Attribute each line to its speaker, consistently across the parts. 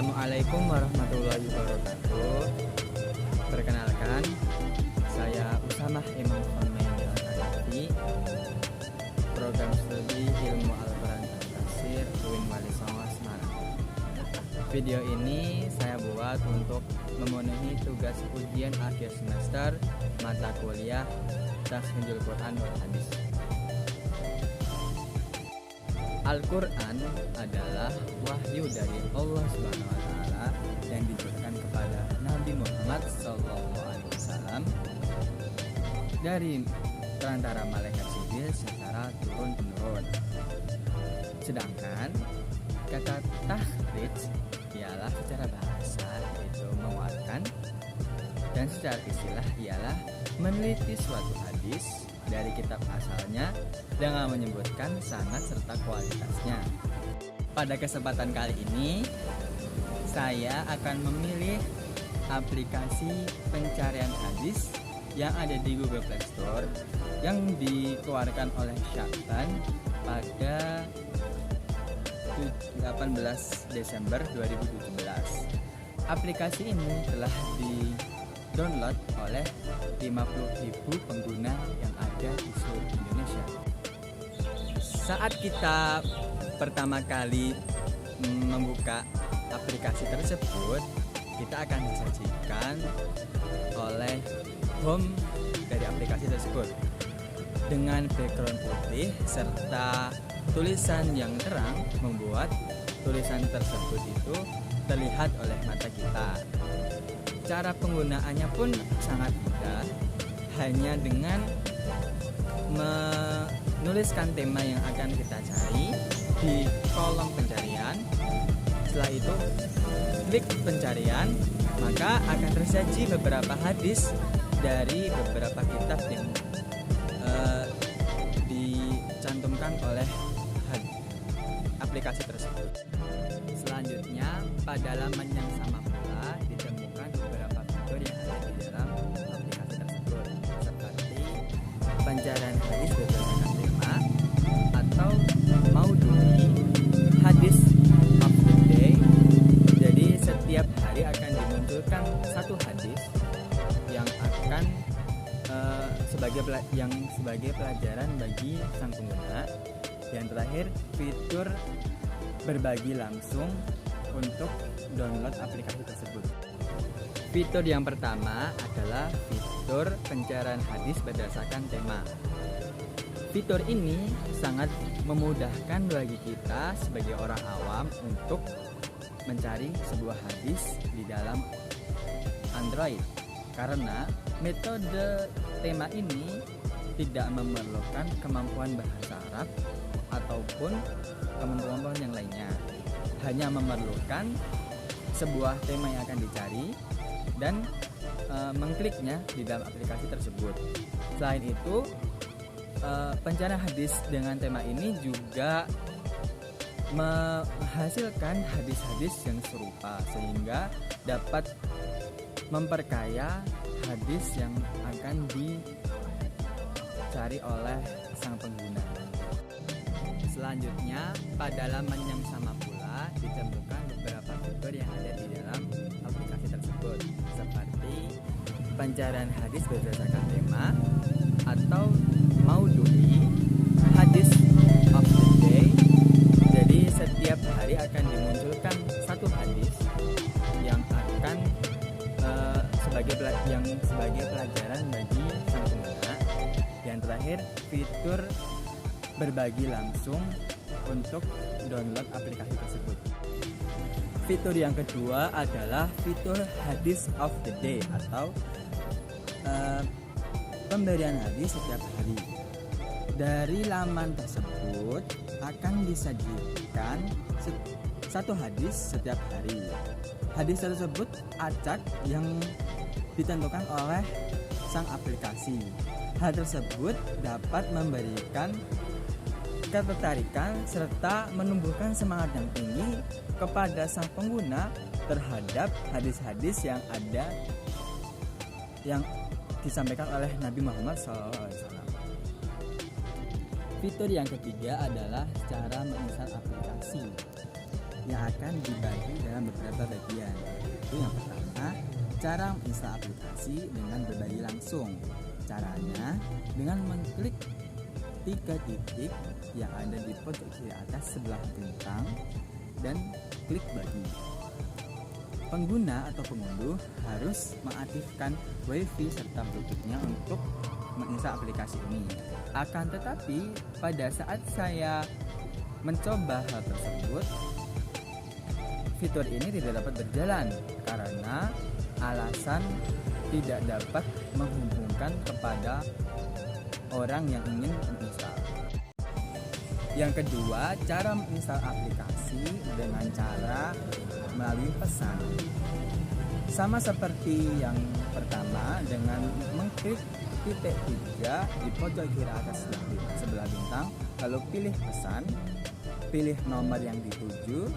Speaker 1: Assalamualaikum warahmatullahi wabarakatuh. Perkenalkan, saya Usamah Imam Famail Al-Hanafi, program studi ilmu Al-Quran dan Tafsir UIN Wali Songo Semarang. Video ini saya buat untuk memenuhi tugas ujian akhir semester mata kuliah Tahfidzul Quran wal Hadis. Al-Quran adalah wahyu dari Allah Subhanahu wa Ta'ala yang diturunkan kepada Nabi Muhammad SAW dari perantara malaikat Jibril secara turun-temurun. Sedangkan kata tahfidz ialah secara bahasa yaitu menguatkan, dan secara istilah ialah meneliti suatu hadis dari kitab asalnya dengan menyebutkan sanad serta kualitasnya. Pada kesempatan kali ini, saya akan memilih aplikasi pencarian hadis yang ada di Google Play Store yang dikeluarkan oleh Syakban pada 18 Desember 2017. Aplikasi ini telah di-download oleh 50.000 pengguna yang ada di seluruh Indonesia. Saat kita pertama kali membuka aplikasi tersebut, kita akan disajikan oleh home dari aplikasi tersebut dengan background putih serta tulisan yang terang, membuat tulisan tersebut itu terlihat oleh mata kita. Cara penggunaannya pun sangat mudah, hanya dengan menuliskan tema yang akan kita cari di kolom pencarian. Setelah itu klik pencarian, maka akan tersaji beberapa hadis dari beberapa kitab yang dicantumkan oleh aplikasi tersebut. Selanjutnya, pada laman yang sama pula ditemukan beberapa fitur yang ada di dalam aplikasi tersebut, seperti pencarian hadis berdasarkan tema atau maudhui, hadis of the day. Jadi setiap hari akan dimunculkan satu hadis yang akan sebagai pelajaran bagi sang pengguna. Yang terakhir, fitur berbagi langsung untuk download aplikasi tersebut. Fitur yang pertama adalah fitur pencarian hadis berdasarkan tema. Fitur ini sangat memudahkan bagi kita sebagai orang awam untuk mencari sebuah hadis di dalam Android, karena metode tema ini tidak memerlukan kemampuan bahasa Arab ataupun kemampuan yang lainnya, hanya memerlukan sebuah tema yang akan dicari dan mengkliknya di dalam aplikasi tersebut. Selain itu, pencarian hadis dengan tema ini juga menghasilkan hadis-hadis yang serupa, sehingga dapat memperkaya hadis yang akan dicari oleh sang pengguna. Selanjutnya, pada laman yang sama pula ditemukan beberapa fitur yang ada di dalam aplikasi tersebut, seperti pencarian hadis berdasarkan tema atau maudhui, hadis of the day. Jadi setiap hari akan dimunculkan satu hadis yang akan sebagai pelajaran bagi sang pengguna. Yang terakhir, fitur berbagi langsung untuk download aplikasi tersebut. Fitur yang kedua adalah fitur hadis of the day atau pemberian hadis setiap hari. Dari laman tersebut akan disajikan satu hadis setiap hari. Hadis tersebut acak yang ditentukan oleh sang aplikasi. Hal tersebut dapat memberikan ketertarikan serta menumbuhkan semangat yang tinggi kepada sang pengguna terhadap hadis-hadis yang ada yang disampaikan oleh Nabi Muhammad SAW. Fitur yang ketiga adalah cara menginstal aplikasi.
Speaker 2: yang akan dibagi dalam beberapa bagian. Itu yang pertama, cara menginstal aplikasi dengan berbagi langsung. Caranya dengan mengklik 3 titik yang ada di pojok kiri atas sebelah bintang dan klik bagi. Pengguna atau pengunduh harus mengaktifkan WiFi serta Bluetooth-nya untuk menginstal aplikasi ini. Akan tetapi pada saat saya mencoba hal tersebut, fitur ini tidak dapat berjalan karena alasan tidak dapat menghubungkan kepada orang yang ingin menginstal. Yang kedua, cara menginstal aplikasi dengan cara melalui pesan. Sama seperti yang pertama, dengan mengklik titik 3 di pojok kiri atas sebelah bintang, lalu pilih pesan, pilih nomor yang dituju,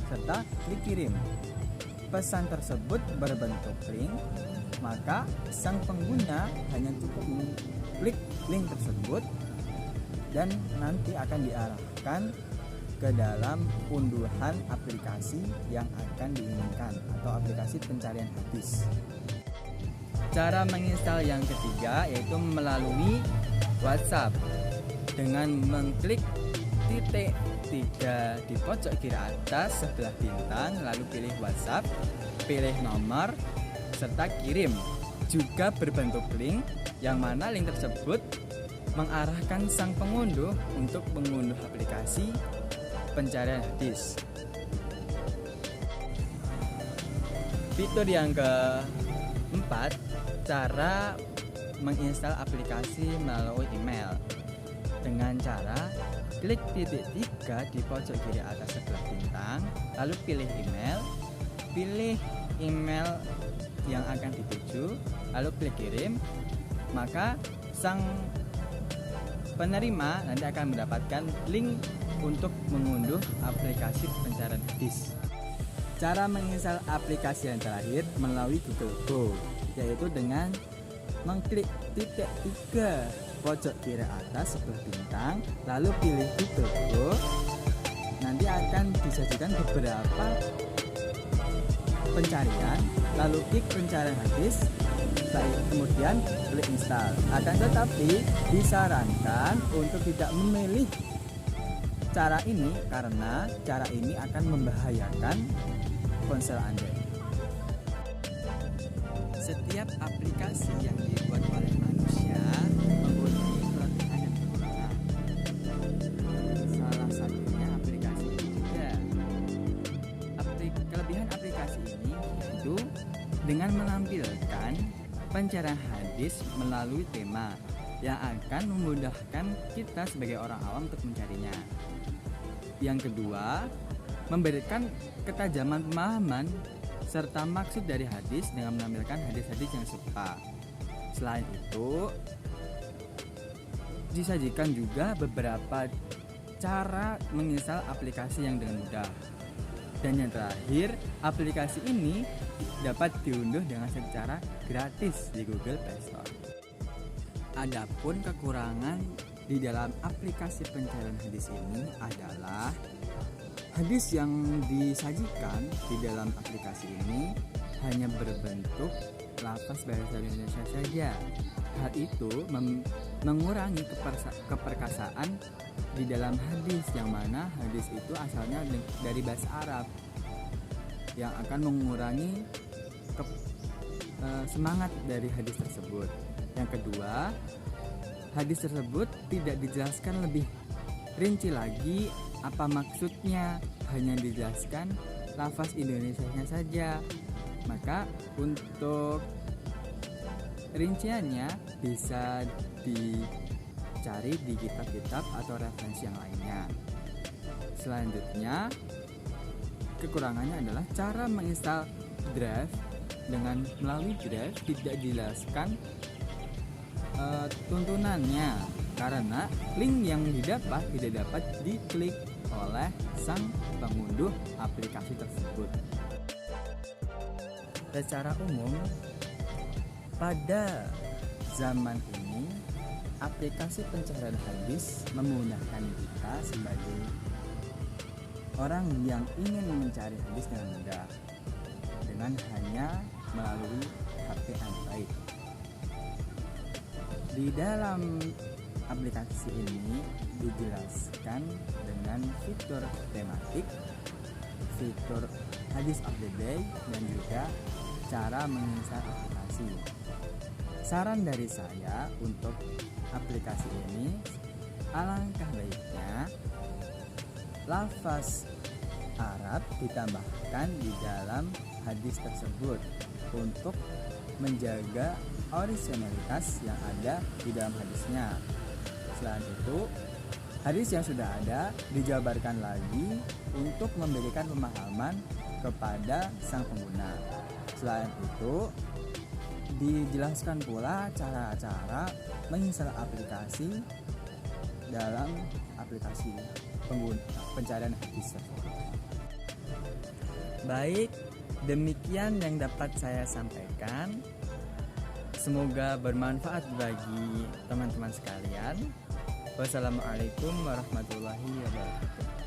Speaker 2: serta klik kirim. Pesan tersebut berbentuk link, maka sang pengguna hanya cukup mengklik link tersebut dan nanti akan diarahkan ke dalam unduhan aplikasi yang akan diinginkan atau aplikasi pencarian hadis. Cara menginstal yang ketiga yaitu melalui WhatsApp dengan mengklik titik 3 di pojok kiri atas sebelah bintang, lalu pilih WhatsApp, pilih nomor serta kirim. Juga berbentuk link, yang mana link tersebut mengarahkan sang pengunduh untuk mengunduh aplikasi pencarian hadis. Fitur yang keempat, cara menginstal aplikasi melalui email dengan cara klik titik 3 di pojok kiri atas sebelah bintang, lalu pilih email yang akan dituju, lalu klik kirim. Maka sang penerima nanti akan mendapatkan link untuk mengunduh aplikasi pencarian hadis. Cara menginstal aplikasi yang terakhir melalui Google Go, yaitu dengan mengklik titik 3 pojok kiri atas sebelah bintang, lalu pilih Google Go. Nanti akan disajikan beberapa pencarian, lalu klik pencarian hadis, kemudian klik install. Akan tetapi disarankan untuk tidak memilih cara ini karena cara ini akan membahayakan ponsel Anda. Setiap aplikasi yang dibuat oleh manusia mempunyai kelebihan dan kekurangan. Salah satunya aplikasi ini juga. Kelebihan aplikasi ini yaitu dengan menampilkan pencarian hadis melalui tema yang akan memudahkan kita sebagai orang awam untuk mencarinya. Yang kedua, memberikan ketajaman pemahaman serta maksud dari hadis dengan menampilkan hadis-hadis yang serupa. Selain itu, disajikan juga beberapa cara menginstal aplikasi yang dengan mudah. Dan yang terakhir, aplikasi ini dapat diunduh dengan secara gratis di Google Play Store. Adapun kekurangan di dalam aplikasi pencarian hadis ini adalah hadis yang disajikan di dalam aplikasi ini hanya berbentuk lafaz bahasa Indonesia saja. Hal itu mengurangi keperkasaan di dalam hadis, yang mana hadis itu asalnya dari bahasa Arab, yang akan mengurangi semangat dari hadis tersebut. Yang kedua, hadis tersebut tidak dijelaskan lebih rinci lagi apa maksudnya, hanya dijelaskan lafaz Indonesianya saja. Maka untuk rinciannya bisa dicari di kitab-kitab atau referensi yang lainnya. Selanjutnya, kekurangannya adalah cara menginstal Drive. Dengan melalui Drive tidak dijelaskan tuntunannya karena link yang didapat tidak dapat diklik oleh sang pengunduh aplikasi tersebut. Secara umum, pada zaman ini aplikasi pencarian hadis memudahkan kita sebagai orang yang ingin mencari hadis dengan mudah dengan hanya melalui HP Android. Di dalam aplikasi ini dijelaskan dengan fitur tematik, fitur hadis of the day, dan juga cara menginstal aplikasi. Saran dari saya untuk aplikasi ini, alangkah baiknya lafaz Arab ditambahkan di dalam hadis tersebut untuk menjaga originalitas yang ada di dalam hadisnya. Selain itu, hadis yang sudah ada dijabarkan lagi untuk memberikan pemahaman kepada sang pengguna. Selain itu, dijelaskan pula cara-cara menginstal aplikasi dalam aplikasi pencarian hadis tersebut.
Speaker 1: Baik, demikian yang dapat saya sampaikan. Semoga bermanfaat bagi teman-teman sekalian. Wassalamualaikum warahmatullahi wabarakatuh.